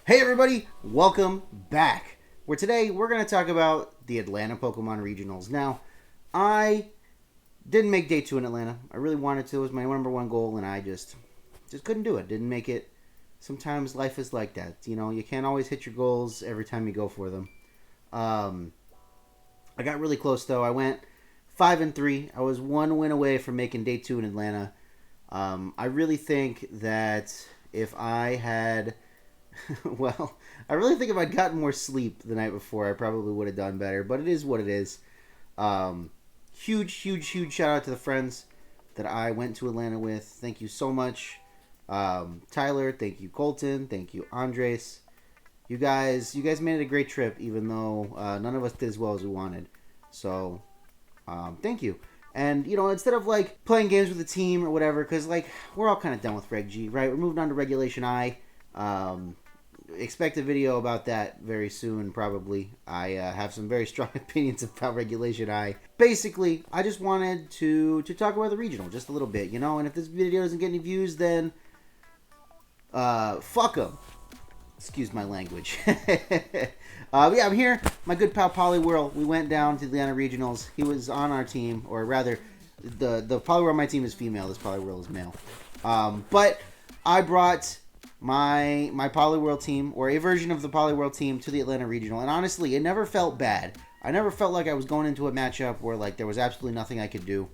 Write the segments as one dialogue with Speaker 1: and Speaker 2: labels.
Speaker 1: Hey everybody, welcome back. Where today we're going to talk about the Atlanta Pokemon Regionals. Now, I didn't make day 2 in Atlanta. I really wanted to. It was my number one goal, and I just couldn't do it. Didn't make it. Sometimes life is like that. You know, you can't always hit your goals every time you go for them. I got really close though. I went 5-3. I was one win away from making day 2 in Atlanta. I really think that if I had well, I really think if I'd gotten more sleep the night before, I probably would have done better. But it is what it is. Huge shout out to the friends that I went to Atlanta with. Thank you so much. Tyler, thank you. Colton, thank you. Andres, you guys made it a great trip, even though none of us did as well as we wanted. So, thank you. And, you know, instead of, like, playing games with the team or whatever, because, like, we're all kind of done with Reg G, right? We're moving on to Regulation I. Expect a video about that very soon, probably. I have some very strong opinions about Regulation I. Basically, I just wanted to talk about the regional just a little bit, you know? And if this video doesn't get any views, then fuck them. Excuse my language. Yeah, I'm here. My good pal Poliwhirl. We went down to the Atlanta Regionals. He was on our team, or rather, the Poliwhirl on my team is female. This Poliwhirl is male. But I brought my Poliwhirl team, or a version of the Poliwhirl team, to the Atlanta Regional, and honestly, it never felt bad. I never felt like I was going into a matchup where like there was absolutely nothing I could do.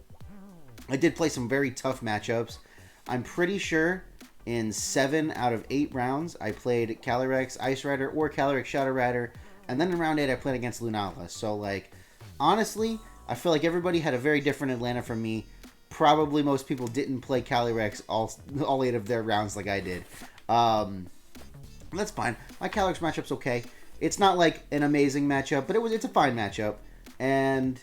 Speaker 1: I did play some very tough matchups. I'm pretty sure in 7 out of 8 rounds, I played Calyrex Ice Rider or Calyrex Shadow Rider, and then in round 8, I played against Lunala. So, like, honestly, I feel like everybody had a very different Atlanta from me. Probably most people didn't play Calyrex all 8 of their rounds like I did. That's fine. My Calyrex matchup's okay. It's not like an amazing matchup, but it's a fine matchup. And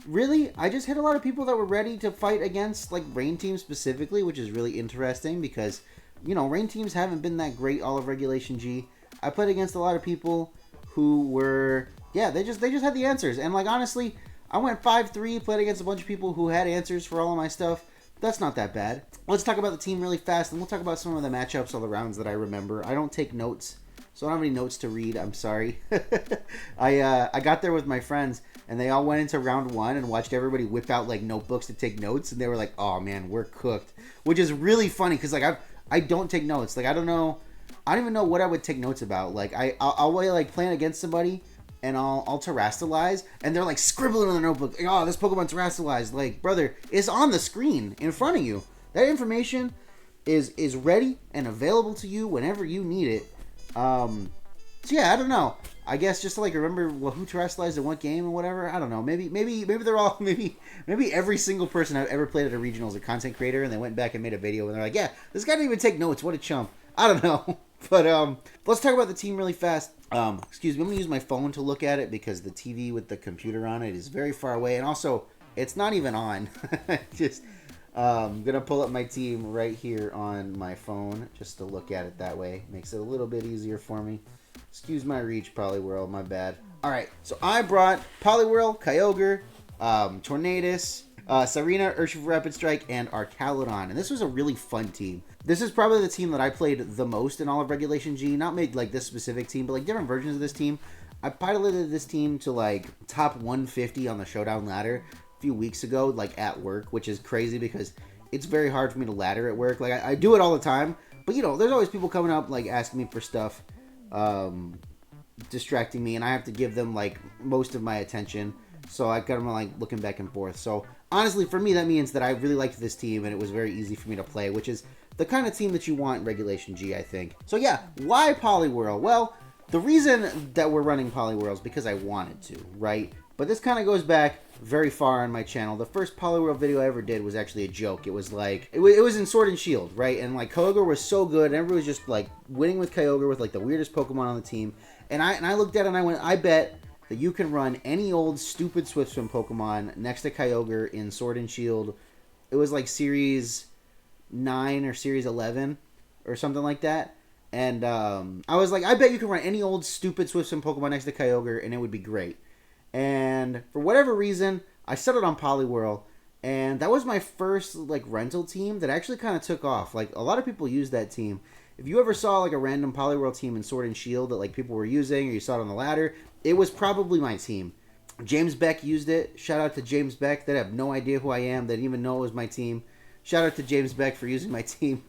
Speaker 1: really, I just hit a lot of people that were ready to fight against like rain teams specifically, which is really interesting because, you know, rain teams haven't been that great all of Regulation G. I played against a lot of people who were, yeah, they just had the answers. And like honestly, I went 5-3, played against a bunch of people who had answers for all of my stuff. That's not that bad. Let's talk about the team really fast, and we'll talk about some of the matchups, all the rounds that I remember. I don't take notes, so I don't have any notes to read. I'm sorry. I got there with my friends, and they all went into round 1 and watched everybody whip out like notebooks to take notes, and they were like, "Oh man, we're cooked," which is really funny because like I don't take notes. Like I don't even know what I would take notes about. Like I'll like playing against somebody, and I'll terrastalize, and they're like scribbling in the notebook. Oh, this Pokemon terrastalized. Like, brother, it's on the screen in front of you. That information is ready and available to you whenever you need it. So yeah, I don't know. I guess just to like remember who terrastalized in what game and whatever. I don't know. Maybe they're all maybe every single person I've ever played at a regional is a content creator, and they went back and made a video, and they're like, yeah, this guy didn't even take notes. What a chump. I don't know. But let's talk about the team really fast. Excuse me, I'm going to use my phone to look at it because the TV with the computer on it is very far away. And also, it's not even on. Just, I'm going to pull up my team right here on my phone just to look at it that way. Makes it a little bit easier for me. Excuse my reach, Poliwhirl, my bad. Alright, so I brought Poliwhirl, Kyogre, Tornadus, Serena, Urshifu Rapid Strike, and Archaludon. And this was a really fun team. This is probably the team that I played the most in all of Regulation G. Not made like this specific team, but like different versions of this team. I piloted this team to like top 150 on the Showdown ladder a few weeks ago, like at work, which is crazy because it's very hard for me to ladder at work. Like I do it all the time, but you know, there's always people coming up like asking me for stuff, distracting me, and I have to give them like most of my attention. So I got them like looking back and forth. So honestly, for me, that means that I really liked this team, and it was very easy for me to play, which is the kind of team that you want in Regulation G, I think. So yeah, why Poliwhirl? Well, the reason that we're running Poliwhirl is because I wanted to, right? But this kind of goes back very far on my channel. The first Poliwhirl video I ever did was actually a joke. It was like, it was in Sword and Shield, right? And like Kyogre was so good, and everybody was just like winning with Kyogre with like the weirdest Pokemon on the team. And I looked at it and I went, I bet that you can run any old stupid Swift Swim Pokemon next to Kyogre in Sword and Shield. It was like Series 9 or Series 11 or something like that. And I was like, I bet you can run any old stupid Swift Swim Pokemon next to Kyogre and it would be great. And for whatever reason, I settled on Poliwhirl, and that was my first like rental team that actually kind of took off. Like a lot of people use that team, if you ever saw like a random Poliwhirl team in Sword and Shield that like people were using, or you saw it on the ladder, it was probably my team. James Beck used it. Shout out to James Beck. They have no idea who I am. They didn't even know it was my team. Shout out to James Beck for using my team.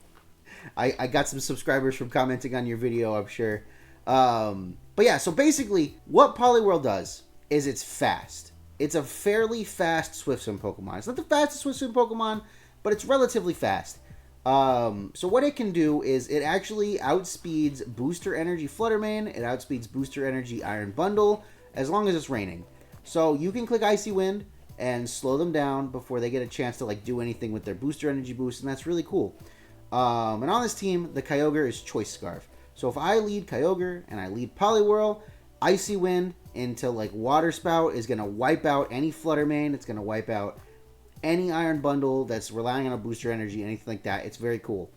Speaker 1: I got some subscribers from commenting on your video, I'm sure. But yeah, so basically, what Poliwhirl does is it's fast. It's a fairly fast Swift Swim Pokemon. It's not the fastest Swift Swim Pokemon, but it's relatively fast. So what it can do is it actually outspeeds Booster Energy Fluttermane. It outspeeds Booster Energy Iron Bundle, as long as it's raining. So you can click Icy Wind and slow them down before they get a chance to like do anything with their Booster Energy boost, and that's really cool. And on this team, the Kyogre is Choice Scarf. So if I lead Kyogre and I lead Poliwhirl, Icy Wind into like Water Spout is going to wipe out any Fluttermane. It's going to wipe out any Iron Bundle that's relying on a Booster Energy, anything like that. It's very cool.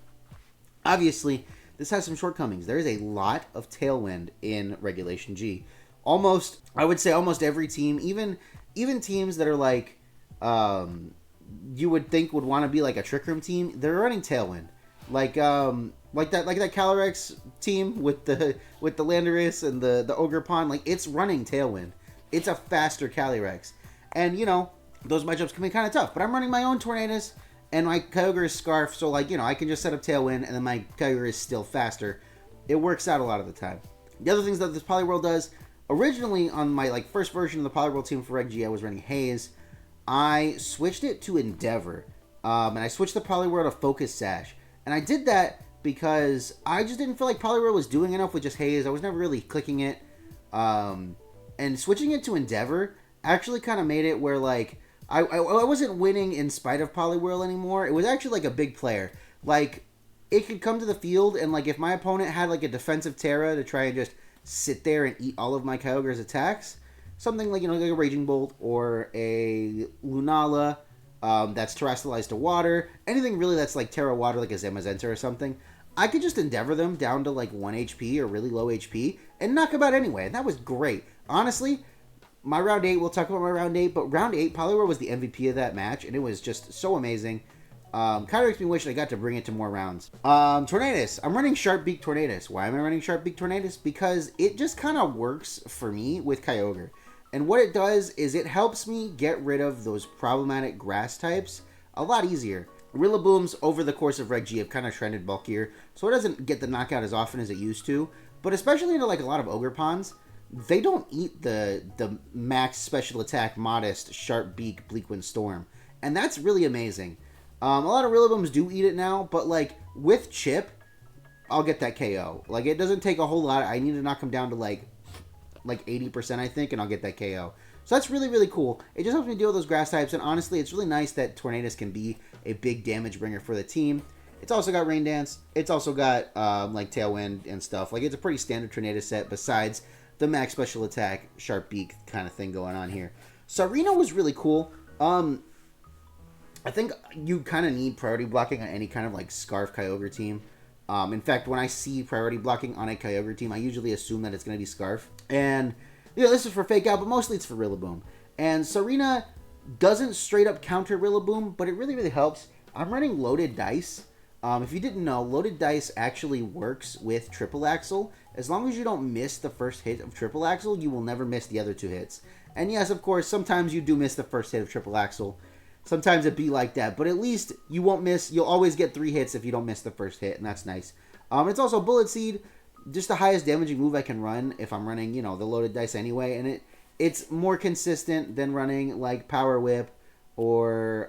Speaker 1: Obviously, this has some shortcomings. There is a lot of Tailwind in Regulation G. I would say almost every team, even teams that are like, you would think would want to be like a Trick Room team, they're running Tailwind. Like that Calyrex team with the Landorus and the Ogerpon, like it's running Tailwind. It's a faster Calyrex. And those matchups can be kind of tough, but I'm running my own Tornadus and my Kyogre is Scarf, so like, I can just set up Tailwind and then my Kyogre is still faster. It works out a lot of the time. The other things that this Poliwhirl does, originally on my like first version of the Poliwhirl team for Reg G, I was running Haze. I switched it to Endeavor, and I switched the Poliwhirl to Focus Sash. And I did that because I just didn't feel like Poliwhirl was doing enough with just Haze. I was never really clicking it. And switching it to Endeavor actually kind of made it where like I wasn't winning in spite of Poliwhirl anymore. It was actually like a big player. Like it could come to the field and like if my opponent had like a defensive Terra to try and just sit there and eat all of my Kyogre's attacks, something like like a Raging Bolt or a Lunala that's terrestrialized to water, anything really that's like Terra Water, like a Zamazenta or something, I could just Endeavor them down to like 1 HP or really low HP and knock them out anyway, and that was great. Honestly, my round 8, we'll talk about my round 8, but round 8, Poliwhirl was the MVP of that match, and it was just so amazing. Kind of makes me wish I got to bring it to more rounds. Tornadus. I'm running Sharp Beak Tornadus. Why am I running Sharp Beak Tornadus? Because it just kind of works for me with Kyogre. And what it does is it helps me get rid of those problematic grass types a lot easier. Rillabooms over the course of Reg G have kind of trended bulkier, so it doesn't get the knockout as often as it used to. But especially into like a lot of Ogerpons, they don't eat the max special attack modest Sharp Beak Bleakwind Storm. And that's really amazing. A lot of Rillabooms do eat it now, but like with Chip, I'll get that KO. Like it doesn't take a whole lot. I need to knock him down to like 80%, I think, and I'll get that KO. So that's really, really cool. It just helps me deal with those grass types, and honestly, it's really nice that Tornadus can be a big damage bringer for the team. It's also got Rain Dance. It's also got like Tailwind and stuff. Like it's a pretty standard Tornadus set besides the max special attack Sharp Beak kind of thing going on here. Sarina was really cool. I think you kind of need priority blocking on any kind of like Scarf Kyogre team. In fact, when I see priority blocking on a Kyogre team, I usually assume that it's going to be Scarf. And, this is for Fake Out, but mostly it's for Rillaboom. And Sarina doesn't straight up counter Rillaboom, but it really, really helps. I'm running Loaded Dice. If you didn't know, Loaded Dice actually works with Triple Axle. As long as you don't miss the first hit of Triple Axle, you will never miss the other 2 hits. And yes, of course, sometimes you do miss the first hit of Triple Axle. Sometimes it be like that, but at least you won't miss. You'll always get 3 hits if you don't miss the first hit, and that's nice. It's also Bullet Seed, just the highest damaging move I can run if I'm running, the Loaded Dice anyway, and it's more consistent than running like Power Whip or,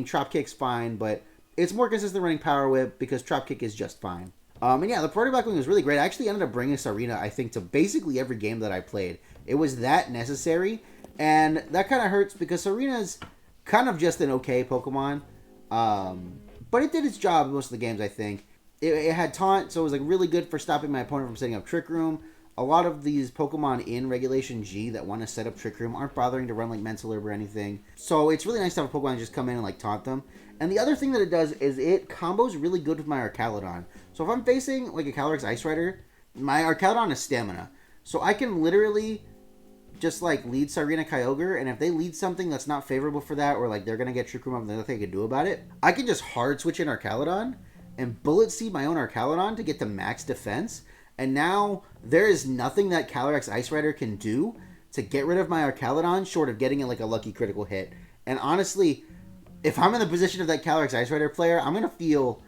Speaker 1: Trop Kick's fine, but it's more consistent running Power Whip because Trop Kick is just fine. And yeah, the Priority Blocking was really great. I actually ended up bringing Sarina, I think, to basically every game that I played. It was that necessary, and that kind of hurts because Sarina's kind of just an okay Pokemon, but it did its job in most of the games, I think. It had Taunt, so it was like really good for stopping my opponent from setting up Trick Room. A lot of these Pokemon in Regulation G that want to set up Trick Room aren't bothering to run like Mental Herb or anything. So it's really nice to have a Pokemon just come in and like taunt them. And the other thing that it does is it combos really good with my Archaludon. So if I'm facing like a Calyrex Ice Rider, my Archaludon is Stamina. So I can literally just like lead Sarina Kyogre, and if they lead something that's not favorable for that, or like they're gonna get Trick Room up and there's nothing I can do about it, I can just hard switch in Archaludon and Bullet Seed my own Archaludon to get to max defense. And now there is nothing that Calyrex Ice Rider can do to get rid of my Archaludon short of getting it like a lucky critical hit. And honestly, if I'm in the position of that Calyrex Ice Rider player, I'm going to feel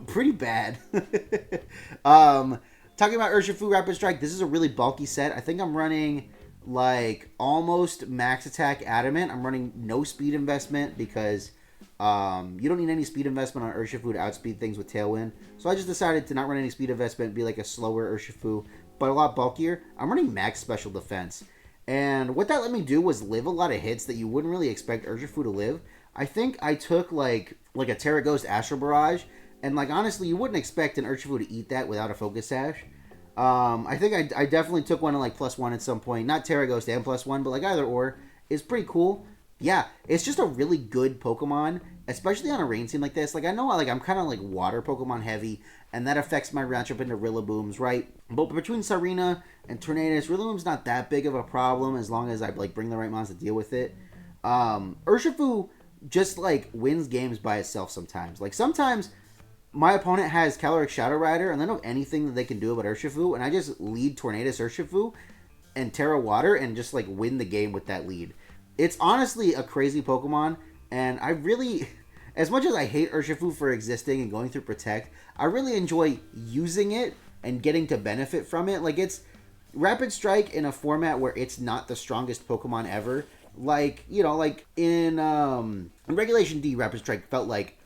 Speaker 1: pretty bad. Talking about Urshifu Rapid Strike, this is a really bulky set. I think I'm running like almost max attack adamant. I'm running no speed investment because you don't need any speed investment on Urshifu to outspeed things with Tailwind. So I just decided to not run any speed investment, be like a slower Urshifu, but a lot bulkier. I'm running max special defense. And what that let me do was live a lot of hits that you wouldn't really expect Urshifu to live. I think I took like a Terra Ghost Astral Barrage, and like honestly, you wouldn't expect an Urshifu to eat that without a Focus Sash. I think I definitely took one at like +1 at some point. Not Terra Ghost and +1, but like either or is pretty cool. Yeah, it's just a really good Pokemon, especially on a rain team like this. Like I know like I'm kind of like water Pokemon heavy, and that affects my matchup into Rillabooms, right? But between Sarina and Tornadus, Rillaboom's not that big of a problem as long as I like bring the right mons to deal with it. Urshifu just like wins games by itself sometimes. Like sometimes my opponent has Calyrex Shadow Rider and they don't have anything that they can do about Urshifu, and I just lead Tornadus Urshifu and Terra Water and just like win the game with that lead. It's honestly a crazy Pokemon, and I really, as much as I hate Urshifu for existing and going through Protect, I really enjoy using it and getting to benefit from it. Like it's Rapid Strike in a format where it's not the strongest Pokemon ever. Like, you know, like in Regulation D, Rapid Strike felt like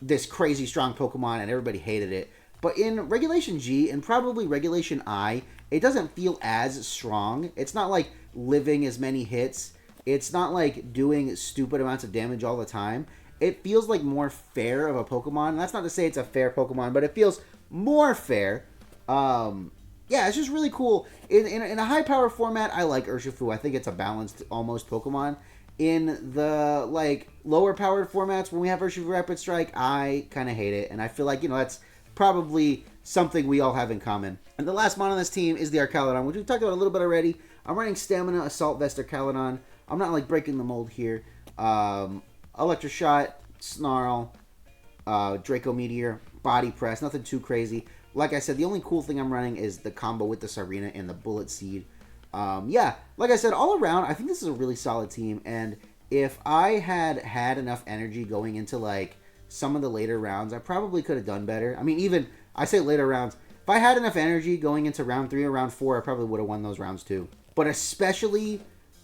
Speaker 1: this crazy strong Pokemon and everybody hated it. But in Regulation G and probably Regulation I, it doesn't feel as strong. It's not like living as many hits. It's not like doing stupid amounts of damage all the time. It feels like more fair of a Pokemon. That's not to say it's a fair Pokemon, but it feels more fair. Yeah, it's just really cool. In a high-power format, I like Urshifu. I think it's a balanced, almost Pokemon. In the, like, lower-powered formats, when we have Urshifu Rapid Strike, I kind of hate it. And I feel like, you know, that's probably something we all have in common. And the last mon on this team is the Archaludon, which we've talked about a little bit already. I'm running Stamina, Assault Vest, Archaludon. I'm not, like, breaking the mold here. Electroshot, Snarl, Draco Meteor, Body Press, nothing too crazy. Like I said, the only cool thing I'm running is the combo with the Sarina and the Bullet Seed. Yeah, like I said, all around, I think this is a really solid team. And if I had enough energy going into, like, some of the later rounds, I probably could have done better. I mean, even, I say later rounds, if I had enough energy going into round 3 or round 4, I probably would have won those rounds too. But especially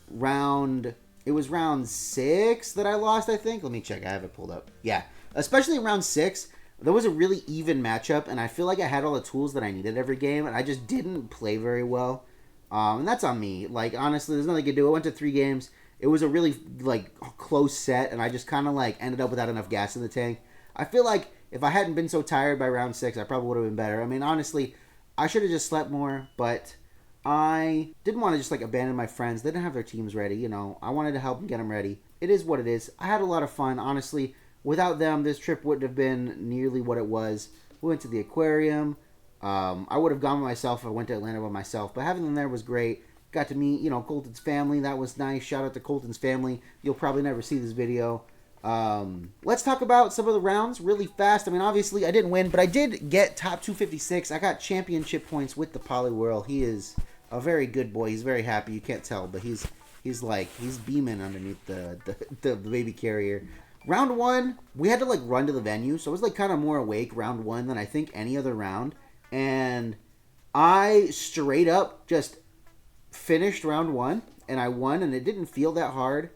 Speaker 1: it was round 6 that I lost, I think. Let me check, I have it pulled up. Yeah, especially round 6. There was a really even matchup, and I feel like I had all the tools that I needed every game, and I just didn't play very well. And that's on me. Like, honestly, there's nothing I could do. I went to 3 games. It was a really, like, close set, and I just kind of, like, ended up without enough gas in the tank. I feel like if I hadn't been so tired by round 6, I probably would have been better. I mean, honestly, I should have just slept more, but I didn't want to just, like, abandon my friends. They didn't have their teams ready, you know. I wanted to help them get them ready. It is what it is. I had a lot of fun, honestly. Without them, this trip wouldn't have been nearly what it was. We went to the aquarium. I would have gone by myself if I went to Atlanta by myself, but having them there was great. Got to meet, you know, Colton's family. That was nice. Shout out to Colton's family. You'll probably never see this video. Let's talk about some of the rounds really fast. I mean, obviously, I didn't win, but I did get top 256. I got championship points with the Poliwhirl. He is a very good boy. He's very happy. You can't tell, but he's beaming underneath the baby carrier. Round 1, we had to, like, run to the venue, so I was, like, kind of more awake round 1 than I think any other round, and I straight up just finished round 1, and I won, and it didn't feel that hard,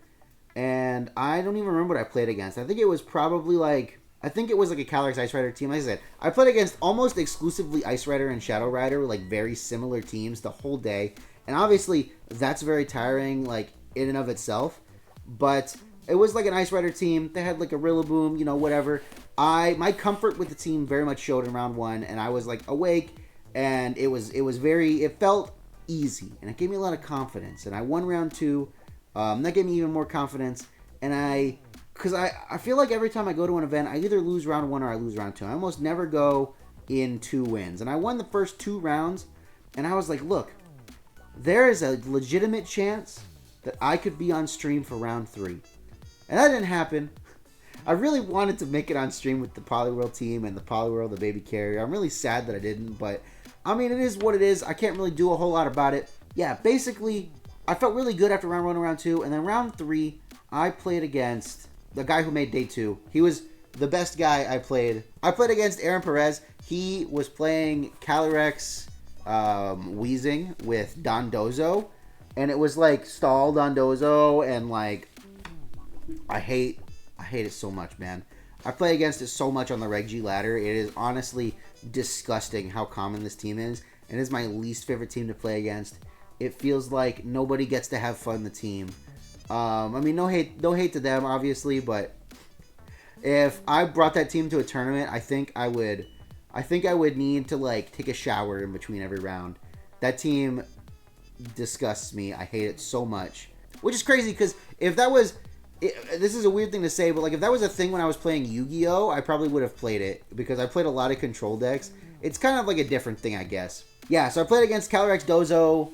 Speaker 1: and I don't even remember what I played against. I think it was probably, like, a Calyrex Ice Rider team. Like I said, I played against almost exclusively Ice Rider and Shadow Rider, like, very similar teams the whole day, and obviously, that's very tiring, like, in and of itself, but it was like an Ice Rider team. They had like a Rillaboom, you know, whatever. My comfort with the team very much showed in round 1, and I was like awake, and it felt easy, and it gave me a lot of confidence. And I won round 2. That gave me even more confidence. And because I feel like every time I go to an event, I either lose round 1 or I lose round 2. I almost never go in 2 wins. And I won the first 2 rounds, and I was like, look, there is a legitimate chance that I could be on stream for round 3. And that didn't happen. I really wanted to make it on stream with the Poliwhirl team and the Poliwhirl, the baby carrier. I'm really sad that I didn't, but I mean, it is what it is. I can't really do a whole lot about it. Yeah, basically, I felt really good after round 1 and round 2, and then round 3, I played against the guy who made day 2. He was the best guy I played. I played against Aaron Perez. He was playing Calyrex Wheezing with Dondozo, and it was like stall Dondozo, and like I hate it so much, man. I play against it so much on the Reg G ladder. It is honestly disgusting how common this team is, and it is my least favorite team to play against. It feels like nobody gets to have fun the team. I mean, no hate to them, obviously, but if I brought that team to a tournament, I think I would need to like take a shower in between every round. That team disgusts me. I hate it so much, which is crazy because if that was, this is a weird thing to say, but like if that was a thing when I was playing Yu-Gi-Oh, I probably would have played it because I played a lot of control decks. It's kind of like a different thing, I guess. Yeah, so I played against Calyrex Dozo,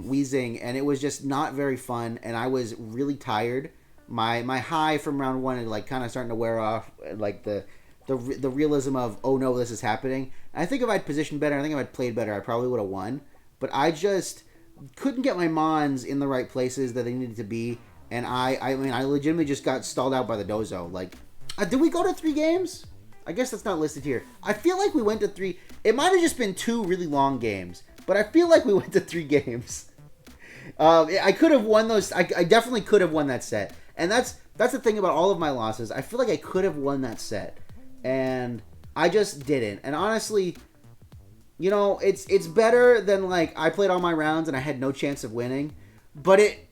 Speaker 1: Wheezing, and it was just not very fun, and I was really tired. My high from round 1 is like kind of starting to wear off, like the realism of, oh no, this is happening. And I think if I'd positioned better, I think if I'd played better, I probably would have won. But I just couldn't get my mons in the right places that they needed to be, and I mean, I legitimately just got stalled out by the Dozo. Like, did we go to 3 games? I guess that's not listed here. I feel like we went to 3. It might have just been 2 really long games, but I feel like we went to 3 games. I could have won those. I definitely could have won that set. And that's the thing about all of my losses. I feel like I could have won that set, and I just didn't. And honestly, you know, it's better than like I played all my rounds and I had no chance of winning, but it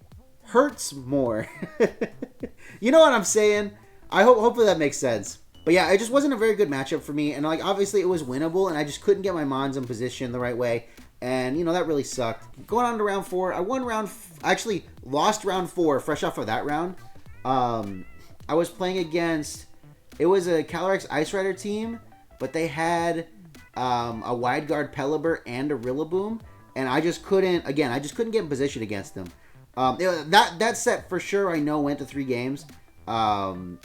Speaker 1: hurts more. You know what I'm saying? Hopefully that makes sense. But yeah, it just wasn't a very good matchup for me, and like obviously it was winnable, and I just couldn't get my mons in position the right way. And, you know, that really sucked. Going on to round 4, I won actually lost round 4, fresh off of that round. I was playing against, it was a Calyrex Ice Rider team, but they had a Wide Guard Pelibur and a Rillaboom, and I just couldn't get in position against them. That set for sure I know went to 3 games. And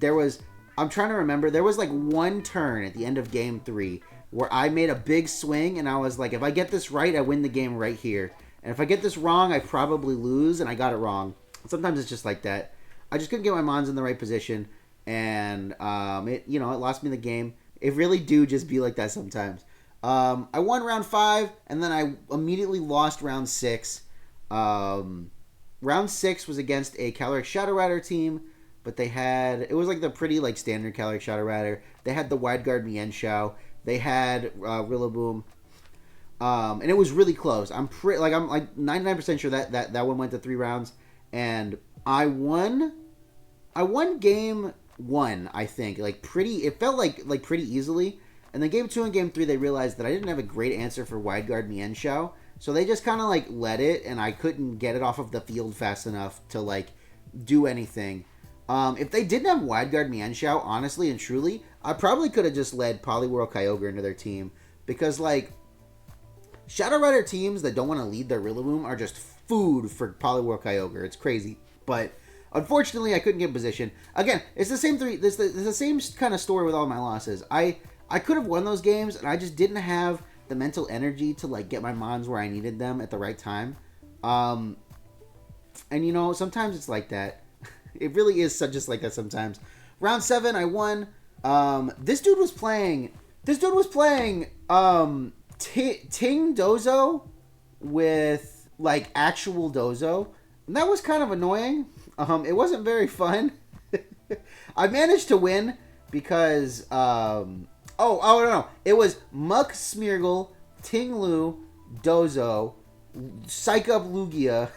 Speaker 1: there was, I'm trying to remember, there was like one turn at the end of game 3 where I made a big swing, and I was like, if I get this right, I win the game right here. And if I get this wrong, I probably lose, and I got it wrong. Sometimes it's just like that. I just couldn't get my mons in the right position, and it lost me the game. It really do just be like that sometimes. I won round 5, and then I immediately lost round 6. Round 6 was against a Calyrex Shadow Rider team, but it was like the pretty like standard Calyrex Shadow Rider. They had the Wide Guard Mienshao. They had Rillaboom. And it was really close. I'm like 99% sure that one went to 3 rounds, and I won game 1, I think. It felt like pretty easily. And then game 2 and game 3 they realized that I didn't have a great answer for Wide Guard Mienshao. So they just kind of like let it, and I couldn't get it off of the field fast enough to like do anything. If they didn't have Wide Guard Mienshao, honestly and truly, I probably could have just led Poliwhirl Kyogre into their team, because like Shadow Rider teams that don't want to lead their Rillaboom are just food for Poliwhirl Kyogre. It's crazy, but unfortunately I couldn't get in position. Again, it's the same it's the same kind of story with all my losses. I could have won those games, and I just didn't have the mental energy to like get my mons where I needed them at the right time. And you know, sometimes it's like that. It really is just like that sometimes. Round 7, I won. This dude was playing Ting Dozo with like actual Dozo, and that was kind of annoying. It wasn't very fun. I managed to win because no, it was Muck Smeargle, Ting-Lu, Dozo, Psych Up Lugia,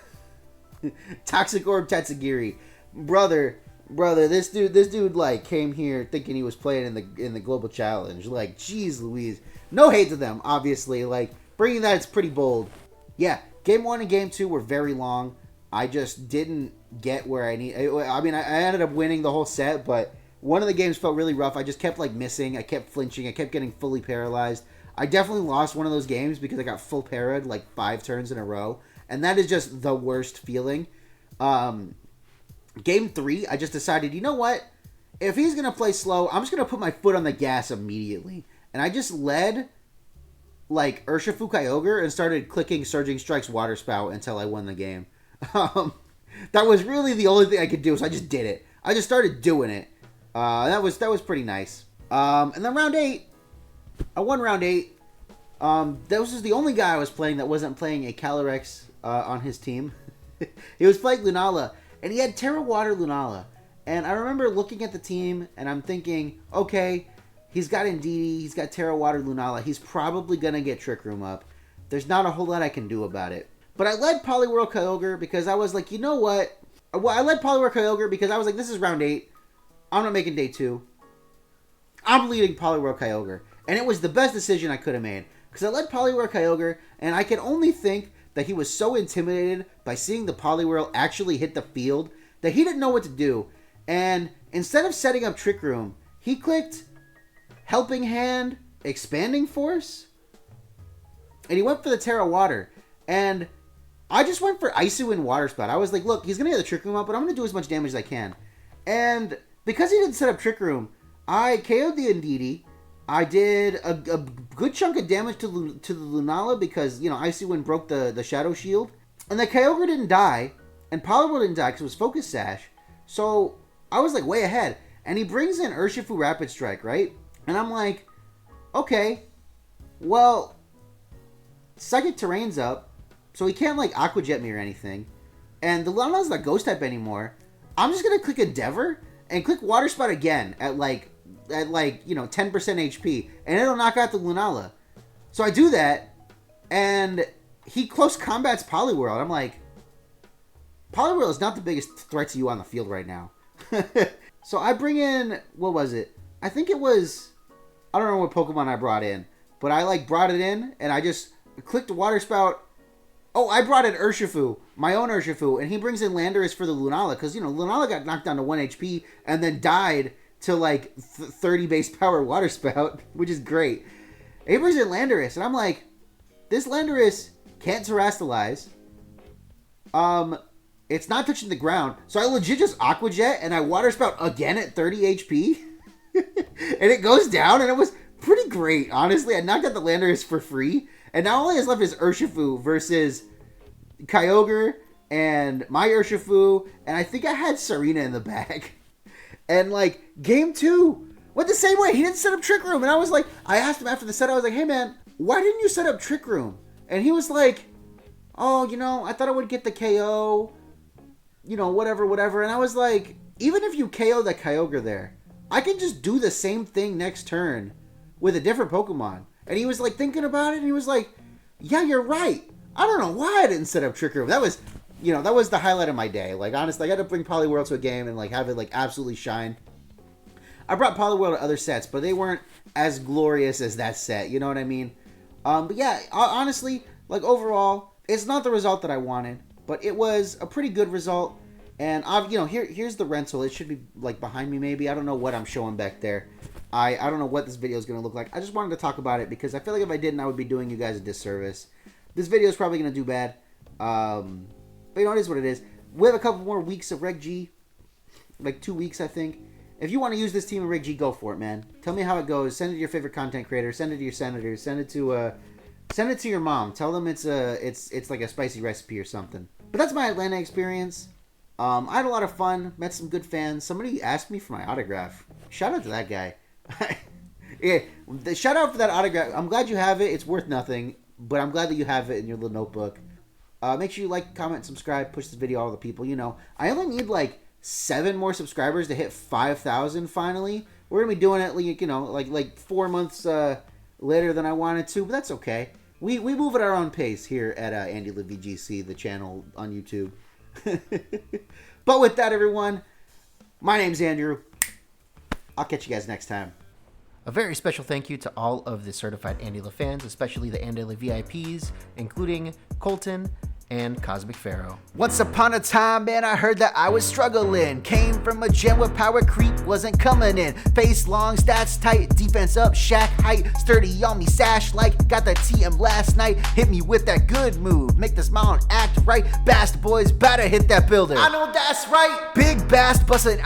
Speaker 1: Toxic Orb Tatsugiri. Brother, this dude like came here thinking he was playing in the global challenge. Like, jeez Louise. No hate to them, obviously. Like, bringing that, it's pretty bold. Yeah, game 1 and game 2 were very long. I just didn't get where I need. I mean, I ended up winning the whole set, but one of the games felt really rough. I just kept like missing. I kept flinching. I kept getting fully paralyzed. I definitely lost one of those games because I got full para'd like 5 turns in a row, and that is just the worst feeling. Game 3, I just decided, you know what? If he's going to play slow, I'm just going to put my foot on the gas immediately. And I just led, like, Urshifu Kyogre and started clicking Surging Strike's Water Spout until I won the game. That was really the only thing I could do, so I just did it. I just started doing it. That was pretty nice. And then round 8, I won round 8. That was just the only guy I was playing that wasn't playing a Calyrex on his team. He was playing Lunala, and he had Terra Water Lunala. And I remember looking at the team, and I'm thinking, okay, he's got Indeedee, he's got Terra Water Lunala. He's probably going to get Trick Room up. There's not a whole lot I can do about it. But I led Poliwhirl Kyogre because I was like, you know what? Well, I led Poliwhirl Kyogre because I was like, this is round 8. I'm not making day 2. I'm leading Poliwhirl Kyogre. And it was the best decision I could have made. Because I led Poliwhirl Kyogre, and I can only think that he was so intimidated by seeing the Poliwhirl actually hit the field that he didn't know what to do. And instead of setting up Trick Room, he clicked Helping Hand, Expanding Force, and he went for the Terra Water. And I just went for Icy Wind Water Spout. I was like, look, he's going to get the Trick Room up, but I'm going to do as much damage as I can. And because he didn't set up Trick Room, I KO'd the Indeedee. I did a good chunk of damage to the Lunala because, you know, Icy Wind broke the Shadow Shield. And the Kyogre didn't die, and Poliwhirl didn't die because it was Focus Sash. So I was like way ahead. And he brings in Urshifu Rapid Strike, right? And I'm like, okay, well, Psychic Terrain's up, so he can't like Aqua Jet me or anything. And the Lunala's not Ghost type anymore. I'm just going to click Endeavor and click Water Spout again at 10% HP, and it'll knock out the Lunala. So I do that, and he close combats Poliwhirl. And I'm like, Poliwhirl is not the biggest threat to you on the field right now. So I bring in, what was it? I think it was, I don't know what Pokemon I brought in, but I like brought it in, and I just clicked Water Spout. Oh, I brought in Urshifu, my own Urshifu, and he brings in Landorus for the Lunala, because, you know, Lunala got knocked down to 1 HP, and then died to like 30 base power Water Spout, which is great. And he brings in Landorus, and I'm like, this Landorus can't Terrastalize. It's not touching the ground, so I legit just Aqua Jet, and I Water Spout again at 30 HP, and it goes down, and it was pretty great, honestly. I knocked out the Landorus for free, and now all he has left is Urshifu versus Kyogre and my Urshifu, and I think I had Serena in the bag. And, like, game 2 went the same way. He didn't set up Trick Room. And I was like, I asked him after the set, I was like, hey, man, why didn't you set up Trick Room? And he was like, oh, you know, I thought I would get the KO, you know, whatever. And I was like, even if you KO the Kyogre there, I can just do the same thing next turn with a different Pokemon. And he was, like, thinking about it, and he was like, yeah, you're right. I don't know why I didn't set up Trick Room. That was, you know, that was the highlight of my day. Like, honestly, I got to bring Poliwhirl to a game and, like, have it, like, absolutely shine. I brought Poliwhirl to other sets, but they weren't as glorious as that set. You know what I mean? But, yeah, honestly, like, overall, it's not the result that I wanted, but it was a pretty good result. And, you know, here's the rental. It should be, like, behind me, maybe. I don't know what I'm showing back there. I don't know what this video is going to look like. I just wanted to talk about it because I feel like if I didn't, I would be doing you guys a disservice. This video is probably going to do bad. But, you know, it is what it is. We have a couple more weeks of Reg G. Like 2 weeks, I think. If you want to use this team in Reg G, go for it, man. Tell me how it goes. Send it to your favorite content creator. Send it to your senators. Send it to your mom. Tell them it's like a spicy recipe or something. But that's my Atlanta experience. I had a lot of fun. Met some good fans. Somebody asked me for my autograph. Shout out to that guy. Yeah, shout out for that autograph. I'm glad you have it. It's worth nothing, but I'm glad that you have it in your little notebook. Make sure you like, comment, subscribe, push this video to all the people. You know, I only need like 7 more subscribers to hit 5,000 finally. We're gonna be doing it, like, you know, like 4 months later than I wanted to, but that's okay. We move at our own pace here at AndyLaVGC, the channel on YouTube. But with that, everyone, my name's Andrew. I'll catch you guys next time. A very special thank you to all of the certified AndyLa fans, especially the AndyLa VIPs, including Colton,
Speaker 2: and Cosmic Pharaoh.
Speaker 1: Once upon a time, man, I heard that I was struggling. Came from a gen where power creep wasn't coming in. Face long, stats tight, defense up, Shaq height. Sturdy on me, sash like, got the TM last night. Hit me with that good move, make the smile and act right. Bast boys, better hit that builder. I know that's right. Big Bast bustin'